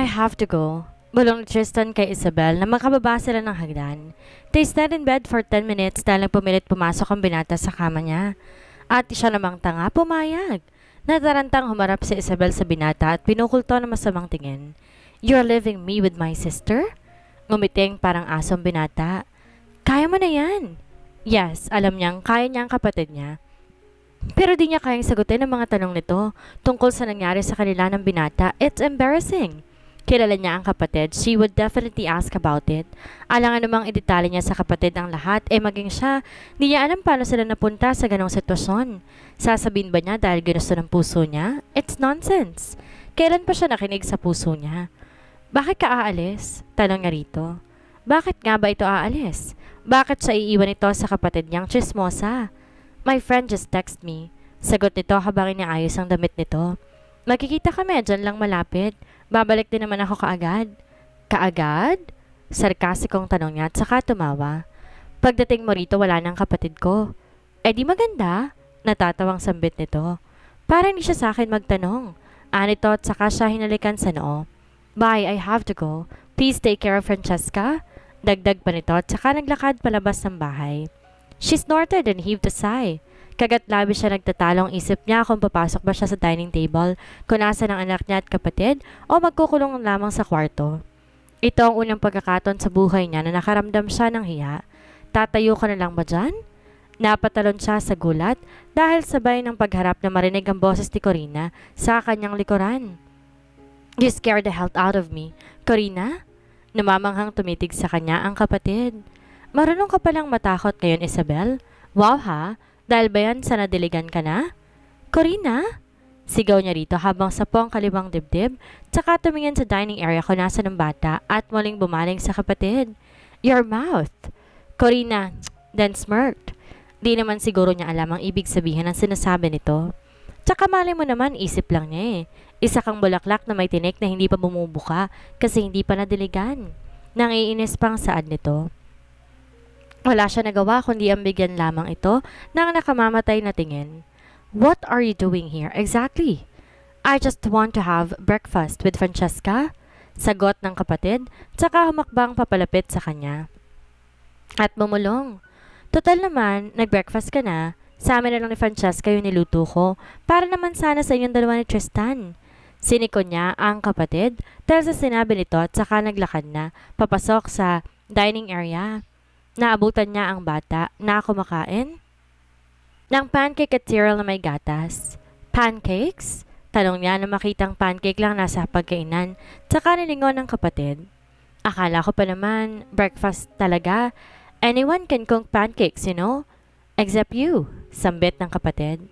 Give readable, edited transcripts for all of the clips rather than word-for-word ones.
I have to go. Bulong ni Tristan kay Isabel na makababa sila ng hagdan. They stayed in bed for 10 minutes dahil nagpumilit pumasok ang binata sa kama niya. At siya namang tanga pumayag. Natarantang humarap si Isabel sa binata at pinukulto ng masamang tingin. You're leaving me with my sister? Ngumiting parang asong binata. Kaya mo na yan. Yes, alam niyang kaya niya ang kapatid niya. Pero di niya kayang sagutin ang mga tanong nito tungkol sa nangyari sa kanila ng binata. It's embarrassing. Kilala niya ang kapatid. She would definitely ask about it. Alangan namang idetalye niya sa kapatid ang lahat, maging siya, di niya alam paano sila napunta sa ganong sitwasyon. Sasabihin ba niya dahil ginusto ng puso niya? It's nonsense. Kailan pa siya nakinig sa puso niya? Bakit ka aalis? Tanong niya rito. Bakit nga ba ito aalis? Bakit siya iiwan ito sa kapatid niyang chismosa? My friend just text me. Sagot nito habang inaayos ang damit nito. Magkikita kami, dyan lang malapit. Babalik din naman ako kaagad. Kaagad? Sarkasikong tanong niya at saka tumawa. Pagdating mo rito wala nang kapatid ko. Di maganda? Natatawang sambit nito. Parang hindi siya sa akin magtanong. Anito at saka siya hinalikan sa noo. Bye, I have to go. Please take care of Francesca. Dagdag pa nito at saka naglakad palabas ng bahay. She snorted and heaved a sigh. Kagat-labi siya nagtatalong isip niya kung papasok ba siya sa dining table, kung nasa ng anak niya at kapatid, o magkukulong lamang sa kwarto. Ito ang unang pagkakataon sa buhay niya na nakaramdam siya ng hiya. Tatayo ka na lang ba dyan? Napatalon siya sa gulat dahil sabay ng pagharap na marinig ang boses ni Corina sa kanyang likuran. You scared the health out of me. Corina? Namamanghang tumitig sa kanya ang kapatid. Marunong ka palang matakot ngayon, Isabel. Wow ha? Dahil ba yan sa nadiligan ka na? Corina? Sigaw niya rito habang sapo ang kaliwang dibdib, tsaka tumingin sa dining area kung nasa ng bata at muling bumaling sa kapatid. Your mouth! Corina, then smirked. Di naman siguro niya alam ang ibig sabihin ng sinasabi nito. Tsaka mali mo naman, isip lang niya Isa kang bulaklak na may tinik na hindi pa bumubuka kasi hindi pa nadiligan. Nangiinis pang saad nito. Wala siya nagawa kundi ang bigyan lamang ito ng nakamamatay na tingin. What are you doing here exactly? I just want to have breakfast with Francesca. Sagot ng kapatid, tsaka humakbang papalapit sa kanya. At bumulong. Total naman, nag-breakfast ka na. Sa amin na lang ni Francesca yung niluto ko. Para naman sana sa inyong dalawa ni Tristan. Siniko niya ang kapatid dahil sa sinabi nito at saka naglakad na papasok sa dining area. Naabutan niya ang bata na kumakain ng pancake at cereal na may gatas. Pancakes? Tanong niya na makitang pancake lang nasa pagkainan, tsaka nilingon ng kapatid. Akala ko pa naman, breakfast talaga. Anyone can cook pancakes, you know? Except you, sambit ng kapatid.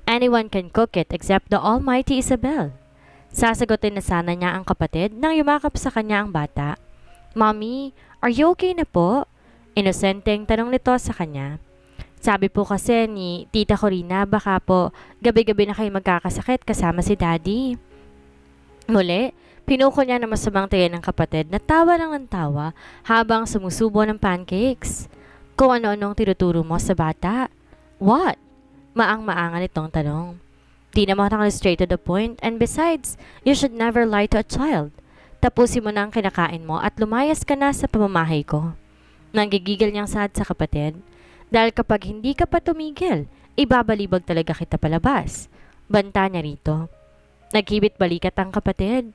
Anyone can cook it except the almighty Isabel. Sasagutin na sana niya ang kapatid nang yumakap sa kanya ang bata. Mommy, are you okay na po? Inosenteng tanong nito sa kanya. Sabi po kasi ni Tita Corina, baka po gabi-gabi na kayo magkakasakit kasama si Daddy. Muli, pinuko niya na masamang tingin ng kapatid na tawa lang ng tawa habang sumusubo ng pancakes. Kung ano-anong tinuturo mo sa bata. What? Maang-maangan itong tanong. Di naman ako straight to the point and besides, you should never lie to a child. Tapusin mo na ang kinakain mo at lumayas ka na sa pamamahay ko. Nanggigigil niyang saad sa kapatid. Dahil kapag hindi ka pa tumigil, ibabalibag talaga kita palabas. Banta niya rito. Naghibit balikat ang kapatid.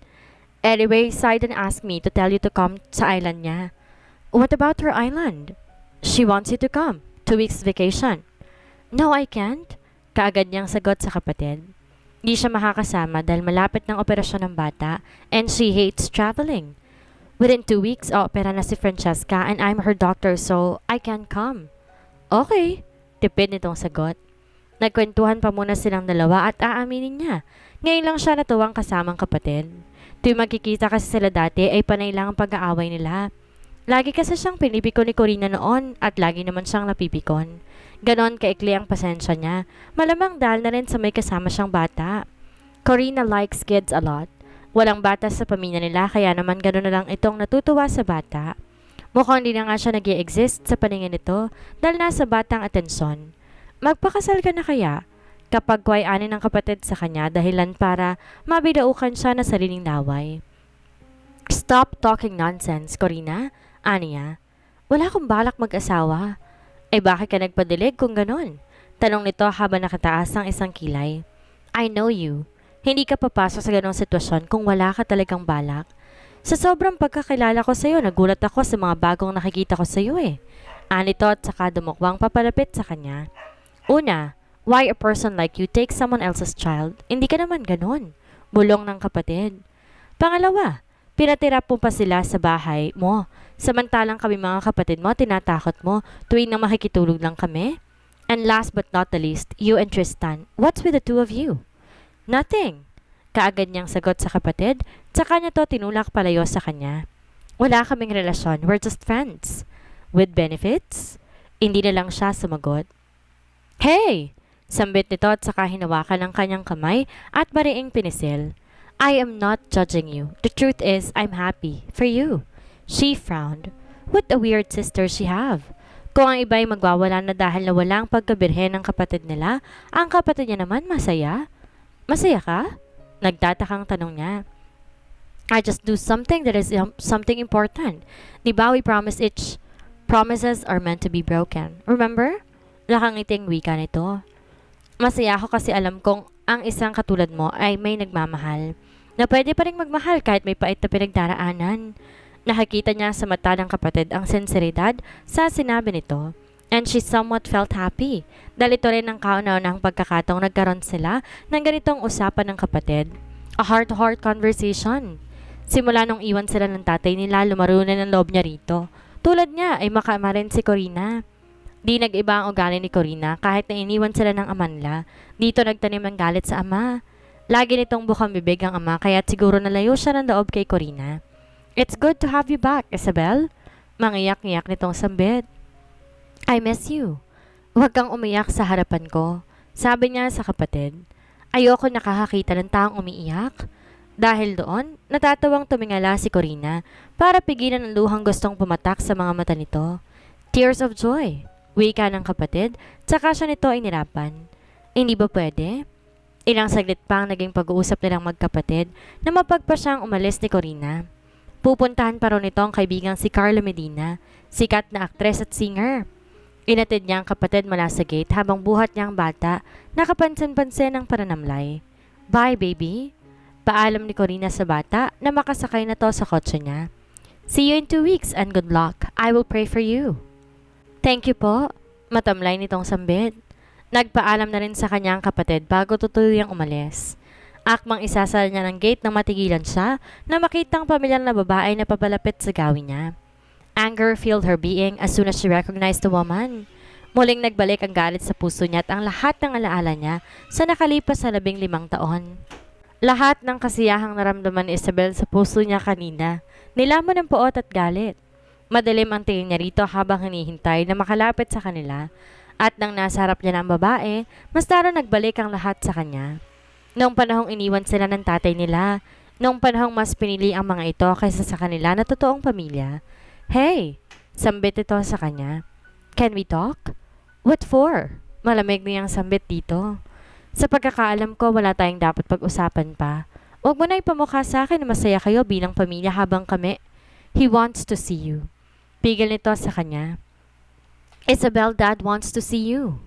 Anyway, Sidon asked me to tell you to come sa island niya. What about her island? She wants you to come. 2 weeks vacation. No, I can't. Kaagad niyang sagot sa kapatid. Di siya makakasama dahil malapit ng operasyon ng bata and she hates traveling. Within 2 weeks, opera na si Francesca and I'm her doctor so I can come. Okay, tipid nitong sagot. Nagkwentuhan pa muna silang dalawa at aaminin niya. Ngayon lang siya natuwang kasamang kapatid. Tuwing magkikita kasi sila dati ay panay lang ang pag-aaway nila. Lagi kasi siyang pinipikon ni Corina noon at lagi naman siyang napipikon. Ganon kaikli ang pasensya niya. Malamang dahil na rin sa may kasama siyang bata. Corina likes kids a lot. Walang bata sa pamilya nila kaya naman gano'n na lang itong natutuwa sa bata. Mukhang hindi na nga siya nag-i-exist sa paningin nito dahil nasa batang atensyon. Magpakasal ka na kaya? Kapag kwayanin ng kapatid sa kanya dahilan para mabidaukan siya na sariling laway. Stop talking nonsense, Corina. Aniya, wala akong balak mag-asawa. Eh bakit ka nagpadilig kung ganon? Tanong nito habang nakataas ang isang kilay. I know you. Hindi ka papasok sa ganong sitwasyon kung wala ka talagang balak. Sa sobrang pagkakilala ko sa'yo, nagulat ako sa mga bagong nakikita ko sa'yo eh. Anito at saka dumukwang papalapit sa kanya. Una, why a person like you takes someone else's child? Hindi ka naman ganon. Bulong ng kapatid. Pangalawa, pinatira po pa sila sa bahay mo. Samantalang kami mga kapatid mo, tinatakot mo tuwing na makikitulog lang kami. And last but not the least, you and Tristan, what's with the two of you? Nothing. Kaagad niyang sagot sa kapatid, tsaka niya to tinulak palayo sa kanya. Wala kaming relasyon, we're just friends. With benefits? Hindi na lang siya sumagot. Hey! Sambit nito at saka hinawakan ang kanyang kamay at mariing pinisil. I am not judging you. The truth is, I'm happy. For you. She frowned. What a weird sister she have. Kung ang iba'y magwawala na dahil na walang pagkabirhen ng kapatid nila, ang kapatid niya naman masaya. Masaya ka? Nagtatakang tanong niya. I just do something that is something important. Diba we promises are meant to be broken. Remember? Nakangiting wika nito. Masaya ako kasi alam kong ang isang katulad mo ay may nagmamahal. Na pwede pa rin magmahal kahit may pait na pinagdaraanan. Nakikita niya sa mata ng kapatid ang sinseridad sa sinabi nito. And she somewhat felt happy. Dahil ito rin ang kauna-unahang pagkakataong nagkaroon sila ng ganitong usapan ng kapatid. A heart-to-heart conversation. Simula nung iwan sila ng tatay nila, lumaro na ng loob niya rito. Tulad niya ay makaama rin si Corina. Di nag-iba ang ugali ni Corina kahit na iniwan sila ng ama nila. Dito nagtanim ng galit sa ama. Lagi nitong bukang bibig ang ama kaya siguro nalayo siya ng loob kay Corina. It's good to have you back, Isabel. Mangiyak-ngiyak nitong sambit. I miss you. Huwag kang umiyak sa harapan ko. Sabi niya sa kapatid. Ayoko nakakakita ng taong umiiyak. Dahil doon, natatawang tumingala si Corina para pigilan ang luhang gustong pumatak sa mga mata nito. Tears of joy. Wika ng kapatid, tsaka siya nito inirapan. Hindi ba pwede? Ilang saglit pang naging pag-uusap nilang magkapatid na mapagpa siyang umalis ni Corina. Pupuntahan pa rin nito ang kaibigang si Carla Medina, sikat na aktres at singer. Inatid niya ang kapatid mula sa gate habang buhat niya ang bata na kapansin-pansin ng pananamlay. Bye, baby. Paalam ni Corina sa bata na makasakay na to sa kotse niya. See you in 2 weeks and good luck. I will pray for you. Thank you po. Matamlay nitong sambit. Nagpaalam na rin sa kanyang kapatid bago tutuluyang umalis. Akmang isasal niya ng gate nang matigilan siya na makitang pamilyar na babae na papalapit sa gawin niya. Anger filled her being as soon as she recognized the woman. Muling nagbalik ang galit sa puso niya at ang lahat ng alaala niya sa nakalipas na 15 taon. Lahat ng kasiyahang naramdaman ni Isabel sa puso niya kanina, nilamon ng poot at galit. Madilim ang tingin niya rito habang hinihintay na makalapit sa kanila. At nang nasa harap niya ng babae, mas lalo nagbalik ang lahat sa kanya. Noong panahong iniwan sila ng tatay nila, noong panahong mas pinili ang mga ito kaysa sa kanila na totoong pamilya. Hey! Sambit ito sa kanya. Can we talk? What for? Malamig niyang sambit dito. Sa pagkakaalam ko, wala tayong dapat pag-usapan pa. Huwag mo na ipamukha sa akin na masaya kayo bilang pamilya habang kami. He wants to see you. Pigil nito sa kanya. Isabel, Dad wants to see you.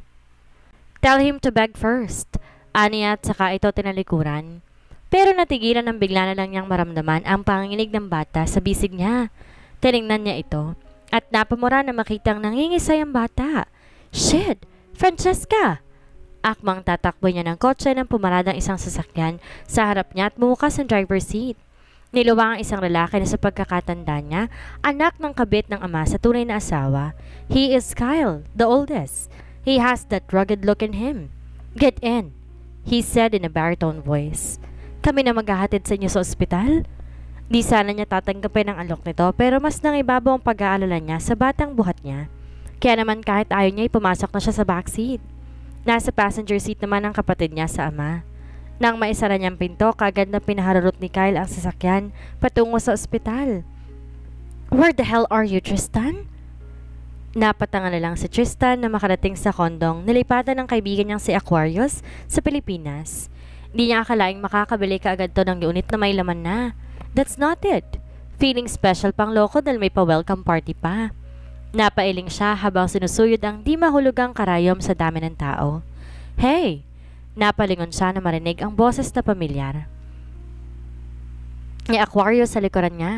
Tell him to beg first. Aniya at saka ito tinalikuran. Pero natigilan ng bigla na lang niyang maramdaman ang panginginig ng bata sa bisig niya. Tiningnan niya ito at napamura na makitang nangingisay ang bata. Shit! Francesca! Akmang tatakbo niya ng kotse nang pumarada ang isang sasakyan sa harap niya at bumukas ang driver's seat. Niluwang ang isang lalaki na sa pagkakatanda niya, anak ng kabit ng ama sa tunay na asawa. He is Kyle, the oldest. He has that rugged look in him. Get in, he said in a baritone voice. Kami na maghahatid sa inyo sa ospital? Di sana niya tatanggapin ang alok nito pero mas nangibabaw ang pag-aalala niya sa batang buhat niya. Kaya naman kahit ayaw niya pumasok na siya sa backseat. Nasa passenger seat naman ang kapatid niya sa ama. Nang maisara niyang pinto, kagad na pinaharurot ni Kyle ang sasakyan patungo sa ospital. Where the hell are you, Tristan? Napatanga na lang si Tristan na makarating sa kondong nilipatan ng kaibigan niyang si Aquarius sa Pilipinas. Di niya akalaing makakabili kaagad to ng unit na may laman na. That's not it. Feeling special pang loko dahil may pa-welcome party pa. Napailing siya habang sinusuyod ang di mahulugang karayom sa dami ng tao. Hey! Napalingon siya na marinig ang boses na pamilyar. Ni Aquarius sa likuran niya.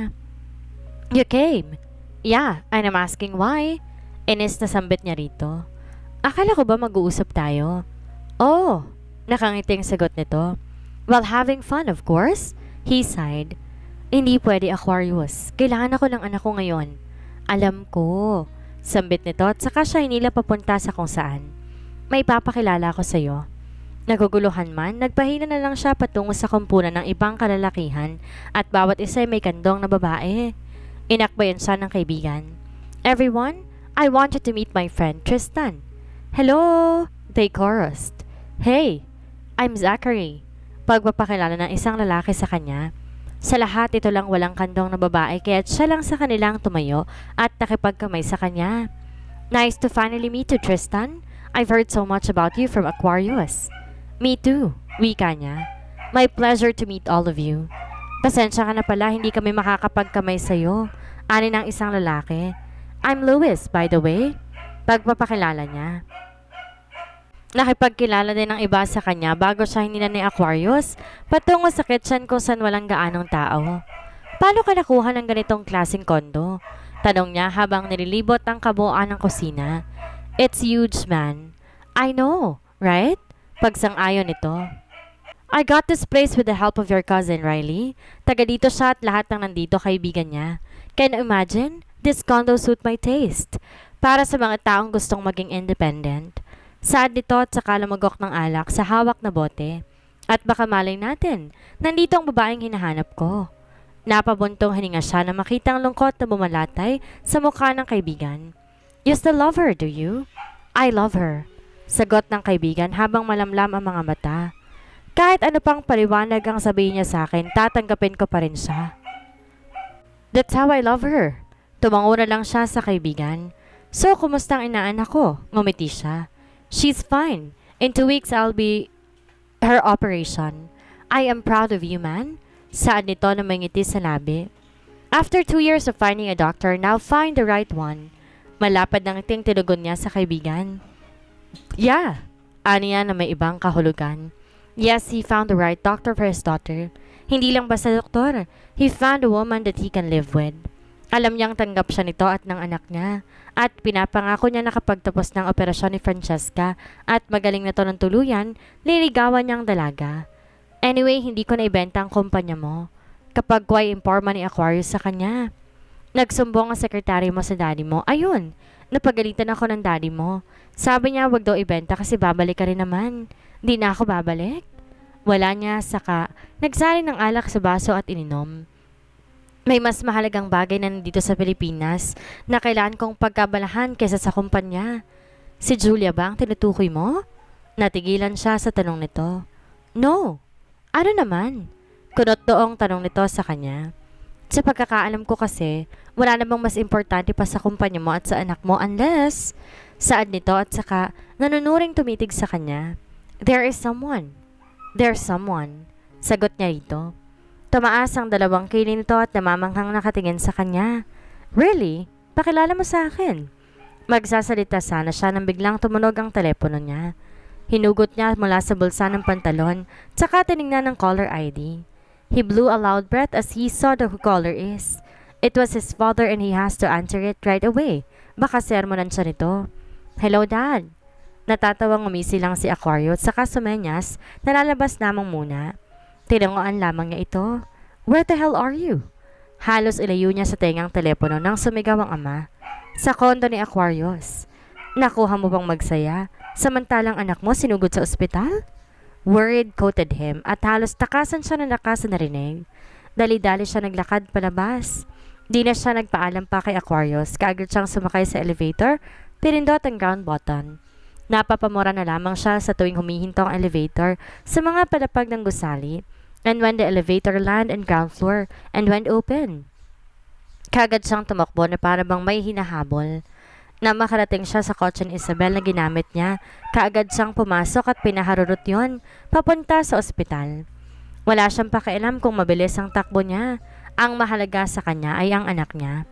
You came? Yeah, and I'm asking why. Inis na sambit niya rito. Akala ko ba mag-uusap tayo? Oh, nakangiting sagot nito. While having fun, of course. He sighed. Hindi pwede, Aquarius. Kailangan ako ng anak ko ngayon. Alam ko. Sambit nito at saka siya hinila papunta sa kung saan. May papakilala ko sa'yo. Naguguluhan man, nagpahina na lang siya patungo sa kumpunan ng ibang kalalakihan at bawat isa ay may kandong na babae. Inakbayan siya ng kaibigan. Everyone, I want you to meet my friend Tristan. Hello! They chorused. Hey! I'm Zachary. Pagpapakilala ng isang lalaki sa kanya. Sa lahat ito lang walang kandong na babae kaya't siya lang sa kanilang tumayo at nakipagkamay sa kanya. Nice to finally meet you, Tristan. I've heard so much about you from Aquarius. Me too, wika niya. My pleasure to meet all of you. Pasensya ka na pala, hindi kami makakapagkamay sa'yo. Ani ng isang lalaki. I'm Louis, by the way. Pagpapakilala niya. Nakipagkilala din ng iba sa kanya bago siya hinila ni Aquarius patungo sa kitchen kung saan walang gaanong tao. Paano ka nakuha ng ganitong klaseng kondo? Tanong niya habang nililibot ang kabuuan ng kusina. It's huge, man. I know, right? Pagsang-ayon nito. I got this place with the help of your cousin, Riley. Taga dito siya at lahat ng nandito kaibigan niya. Can you imagine? This condo suit my taste. Para sa mga taong gustong maging independent. Saad nito at saka lumagok ng alak sa hawak na bote. At baka malay natin, nandito ang babaeng hinahanap ko. Napabuntong hininga siya na makitang lungkot na bumalatay sa mukha ng kaibigan. You still love her, do you? I love her. Sagot ng kaibigan habang malamlam ang mga mata. Kahit ano pang paliwanag ang sabihin niya sa akin, tatanggapin ko pa rin siya. That's how I love her. Tumango na lang siya sa kaibigan. So, kumusta ang inaanak ko? Ngumiti siya. She's fine. In 2 weeks, I'll be her operation. I am proud of you, man. Saad nito na may ngiti sa labi. After 2 years of finding a doctor, now find the right one. Malapad ng ngiting tinugon niya sa kaibigan. Yeah, aniya na may ibang kahulugan. Yes, he found the right doctor for his daughter. Hindi lang basta doktor, he found a woman that he can live with. Alam niyang tanggap siya nito at ng anak niya. At pinapangako niya na kapag tapos ng operasyon ni Francesca at magaling na to ng tuluyan, liligawan niyang dalaga. Anyway, hindi ko na ibenta ang kumpanya mo. Kapag kuway imporma ni Aquarius sa kanya. Nagsumbong ang sekretary mo sa daddy mo. Ayun, napagalitan ako ng daddy mo. Sabi niya wag daw ibenta kasi babalik ka rin naman. Di na ako babalik. Wala niya saka nagsali ng alak sa baso at ininom. May mas mahalagang bagay na nandito sa Pilipinas na kailangan kong pagkabalahan kaysa sa kumpanya. Si Julia ba ang tinutukoy mo? Natigilan siya sa tanong nito. No. Ano naman? Kunot doong tanong nito sa kanya. Sa pagkakaalam ko kasi, wala namang mas importante pa sa kumpanya mo at sa anak mo unless, saad nito at saka nanunuring tumitig sa kanya. There is someone. There's someone. Sagot niya rito. Tumaas ang dalawang kilay nito at namamanghang nakatingin sa kanya. Really? Pakilala mo sa akin. Magsasalita sana siya nang biglang tumunog ang telepono niya. Hinugot niya mula sa bulsa ng pantalon, tsaka tinignan ng caller ID. He blew a loud breath as he saw the who caller is. It was his father and he has to answer it right away. Baka sermonan siya nito. Hello, Dad. Natatawang umisi lang si Aquarius saka sumenyas na lalabas namang muna. Tinangoan lamang niya ito. Where the hell are you? Halos ilayo niya sa tengang telepono nang sumigaw ang ama. Sa kondo ni Aquarius. Nakuha mo bang magsaya? Samantalang anak mo sinugod sa ospital? Worried quoted him at halos takasan siya na nakasan narinig. Dali-dali siya naglakad palabas. Di na siya nagpaalam pa kay Aquarius. Kaagad siyang sumakay sa elevator, pinindot ang ground button. Napapamura na lamang siya sa tuwing humihinto ang elevator sa mga palapag ng gusali. And when the elevator landed in ground floor and went open, kagad siyang tumakbo na para bang may hinahabol. Na makarating siya sa kotse ni Isabel na ginamit niya, kaagad siyang pumasok at pinaharurot yon papunta sa ospital. Wala siyang pakialam kung mabilis ang takbo niya. Ang mahalaga sa kanya ay ang anak niya.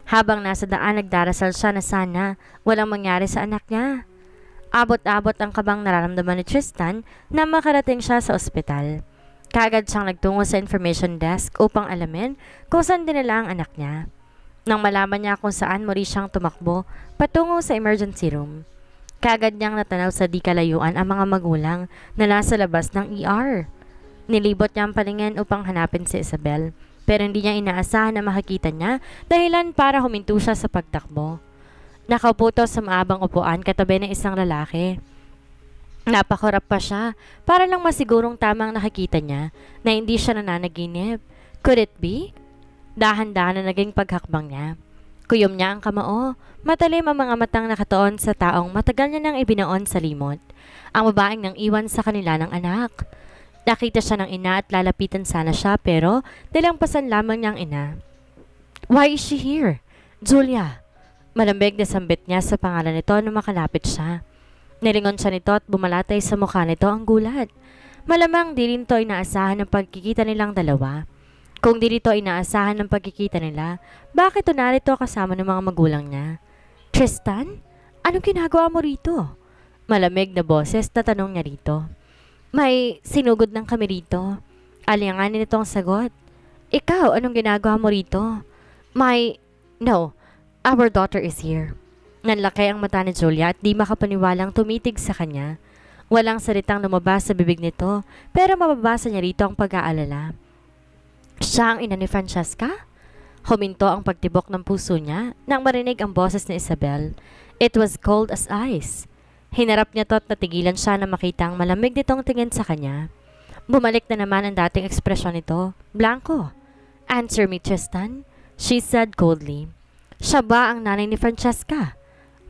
Habang nasa daan nagdarasal siya na sana walang mangyari sa anak niya. Abot-abot ang kabang nararamdaman ni Tristan na makarating siya sa ospital. Kaagad siyang nagtungo sa information desk upang alamin kung saan dinala ang anak niya. Nang malaman niya kung saan muli siyang tumakbo patungo sa emergency room. Kaagad niyang natanaw sa di kalayuan ang mga magulang na nasa labas ng ER. Nilibot niya ang paningin upang hanapin si Isabel, pero hindi niya inaasahan na makikita niya dahilan para huminto siya sa pagtakbo. Nakaupo sa maabang upuan katabi ng isang lalaki. Napakurap pa siya para lang masigurong tamang nakikita niya na hindi siya nananaginip. Could it be? Dahan-dahan na naging paghakbang niya. Kuyom niya ang kamao. Matalim ang mga matang nakatuon sa taong matagal niya nang ibinaon sa limot. Ang babaeng nang iwan sa kanila ng anak. Nakita siya ng ina at lalapitan sana siya pero nilampasan lamang niyang ina. Why is she here? Julia. Malambig na sambit niya sa pangalan nito nung makalapit siya. Nilingon siya nito at bumalatay sa mukha nito ang gulat. Malamang di rin to inaasahan ng pagkikita nilang dalawa. Kung di rito inaasahan ng pagkikita nila, bakit to narito kasama ng mga magulang niya? Tristan? Anong ginagawa mo rito? Malamig na boses na tanong niya rito. May sinugod ng kami rito. Alinganin nito ang sagot. Ikaw, anong ginagawa mo rito? No, our daughter is here. Nanlaki ang mata ni Julia at di makapaniwalang tumitig sa kanya. Walang salitang lumabas sa bibig nito pero mababasa niya rito ang pag-aalala. Siya ang ina ni Francesca? Huminto ang pagtibok ng puso niya nang marinig ang boses ni Isabel. It was cold as ice. Hinarap niya to at natigilan siya na makita ang malamig nitong tingin sa kanya. Bumalik na naman ang dating ekspresyon nito. Blanco. Answer me, Tristan, she said coldly. Siya ba ang nanay ni Francesca?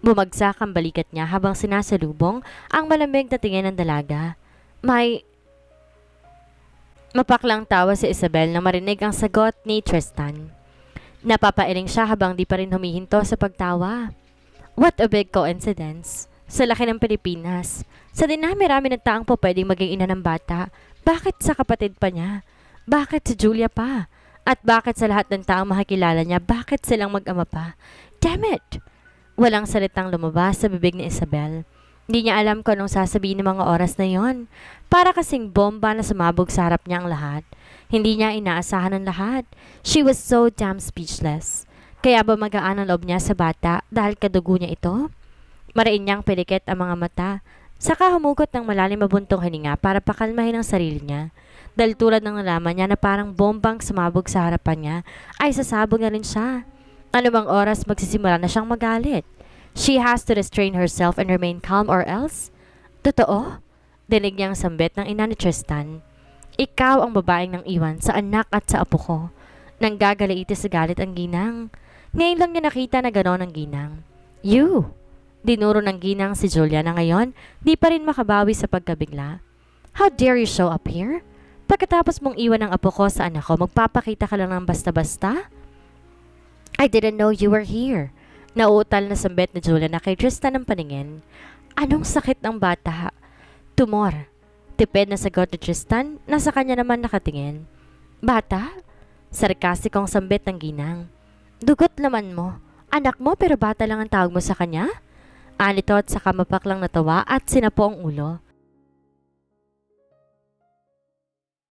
Bumagsak ang balikat niya habang sinasalubong ang malamig na tingin ng dalaga. Mapaklang tawa si Isabel na marinig ang sagot ni Tristan. Napapailing siya habang di pa rin humihinto sa pagtawa. What a big coincidence. Sa laki ng Pilipinas, sa dinami-rami ng taong po pwedeng maging ina ng bata, bakit sa kapatid pa niya? Bakit si Julia pa? At bakit sa lahat ng taong makikilala niya, bakit silang mag-ama pa? Damn it! Walang salitang lumabas sa bibig ni Isabel. Hindi niya alam kung anong sasabihin ng mga oras na yon. Para kasing bomba na sumabog sa harap niya ang lahat. Hindi niya inaasahan ang lahat. She was so damn speechless. Kaya ba magaan ang loob niya sa bata dahil kadugo niya ito? Mariin niyang pilikit ang mga mata. Saka humugot ng malalim mabuntong hininga para pakalmahin ang sarili niya. Dahil tulad ng nalaman niya na parang bombang sumabog sa harapan niya, ay sasabog na rin siya. Anumang oras magsisimula na siyang magalit. She has to restrain herself and remain calm or else. Totoo? Dinig niyang sambit ng ina ni Tristan. Ikaw ang babaeng nang iwan sa anak at sa apo ko. Nang gagaliitis sa galit ang ginang. Ngayon lang niya nakita na gano'n ang ginang. You! Dinuro ng ginang si Julia na ngayon di pa rin makabawi sa pagkabigla. How dare you show up here? Pagkatapos mong iwan ang apo ko sa anak ko, magpapakita ka lang ng basta-basta? I didn't know you were here. Nauutal na sambit ni Julia na kay Tristan ng paningin. Anong sakit ng bata? Tumor. Tipid na sagot ni Tristan, nasa kanya naman nakatingin. Bata? Sarkastikong sambit ng ginang. Dugot naman mo. Anak mo pero bata lang ang tawag mo sa kanya? Anito at saka mapaklang natawa at sinapo ang ulo.